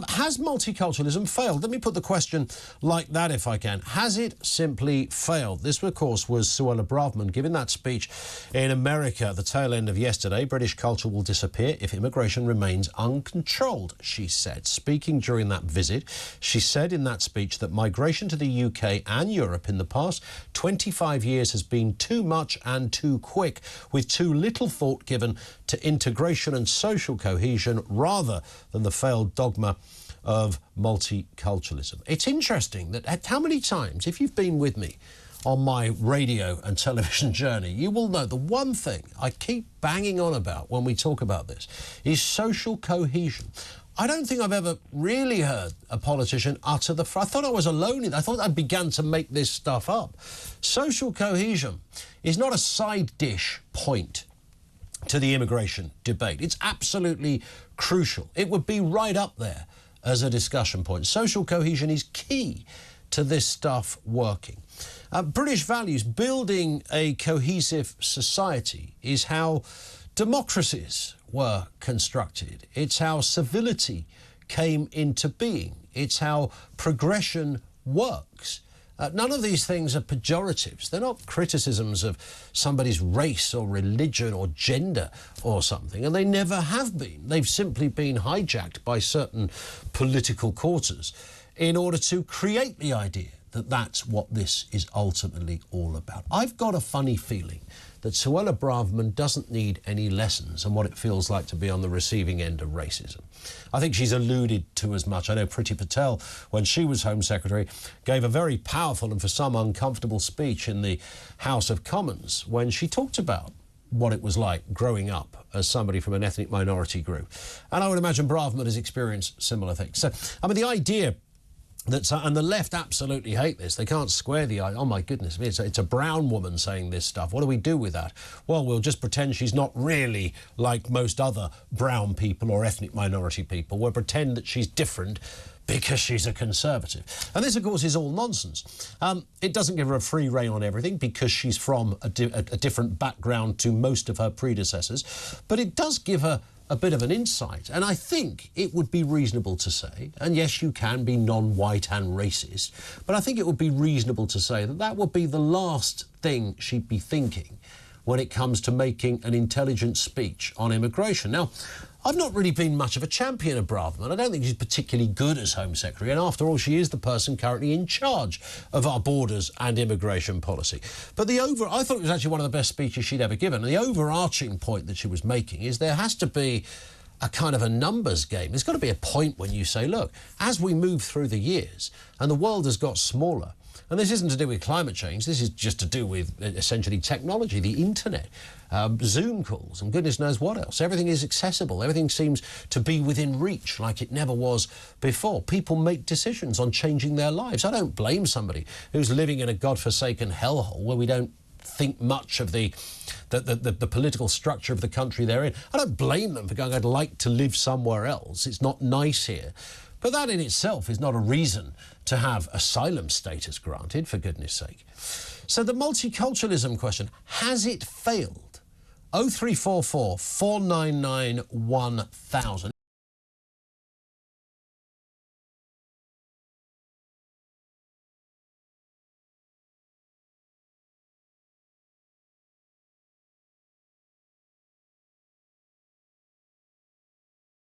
Has multiculturalism failed? Let me put the question like that if I can. Has it simply failed? This, of course, was Suella Braverman giving that speech in America at the tail end of yesterday. British culture will disappear if immigration remains uncontrolled, she said. Speaking during that visit, she said in that speech that migration to the UK and Europe in the past 25 years has been too much and too quick, with too little thought given to integration and social cohesion rather than the failed dogma of multiculturalism. It's interesting that how many times, if you've been with me on my radio and television journey, you will know the one thing I keep banging on about when we talk about this is social cohesion. I don't think I've ever really heard a politician utter the... I thought I was alone in... I thought I began to make this stuff up. Social cohesion is not a side dish point to the immigration debate. It's absolutely crucial. It would be right up there as a discussion point. Social cohesion is key to this stuff working. British values, building a cohesive society, is how democracies were constructed. It's how civility came into being. It's how progression works. None of these things are pejoratives. They're not criticisms of somebody's race or religion or gender or something, and they never have been. They've simply been hijacked by certain political quarters in order to create the idea that that's what this is ultimately all about. I've got a funny feeling that Suella Braverman doesn't need any lessons on what it feels like to be on the receiving end of racism. I think she's alluded to as much. I know Priti Patel, when she was Home Secretary, gave a very powerful and for some uncomfortable speech in the House of Commons when she talked about what it was like growing up as somebody from an ethnic minority group. And I would imagine Braverman has experienced similar things. So, I mean, the idea that, and the left absolutely hate this. They can't square the idea. Oh, my goodness me, it's a brown woman saying this stuff. What do we do with that? Well, we'll just pretend she's not really like most other brown people or ethnic minority people. We'll pretend that she's different because she's a Conservative. And this, of course, is all nonsense. It doesn't give her a free rein on everything because she's from a different background to most of her predecessors. But it does give her a bit of an insight, and I think it would be reasonable to say, and yes, you can be non-white and racist, but I think it would be reasonable to say that that would be the last thing she'd be thinking when it comes to making an intelligent speech on immigration. Now, I've not really been much of a champion of Braverman. I don't think she's particularly good as Home Secretary, and after all, she is the person currently in charge of our borders and immigration policy. But I thought it was actually one of the best speeches she'd ever given. And the overarching point that she was making is there has to be a kind of a numbers game. There's got to be a point when you say, look, as we move through the years and the world has got smaller, and this isn't to do with climate change, this is just to do with essentially technology, the internet, Zoom calls, and goodness knows what else. Everything is accessible. Everything seems to be within reach like it never was before. People make decisions on changing their lives. I don't blame somebody who's living in a godforsaken hellhole where we don't think much of the political structure of the country they're in. I don't blame them for going, I'd like to live somewhere else. It's not nice here. But that in itself is not a reason to have asylum status granted, for goodness sake. So the multiculturalism question, has it failed? 0344 499 1000.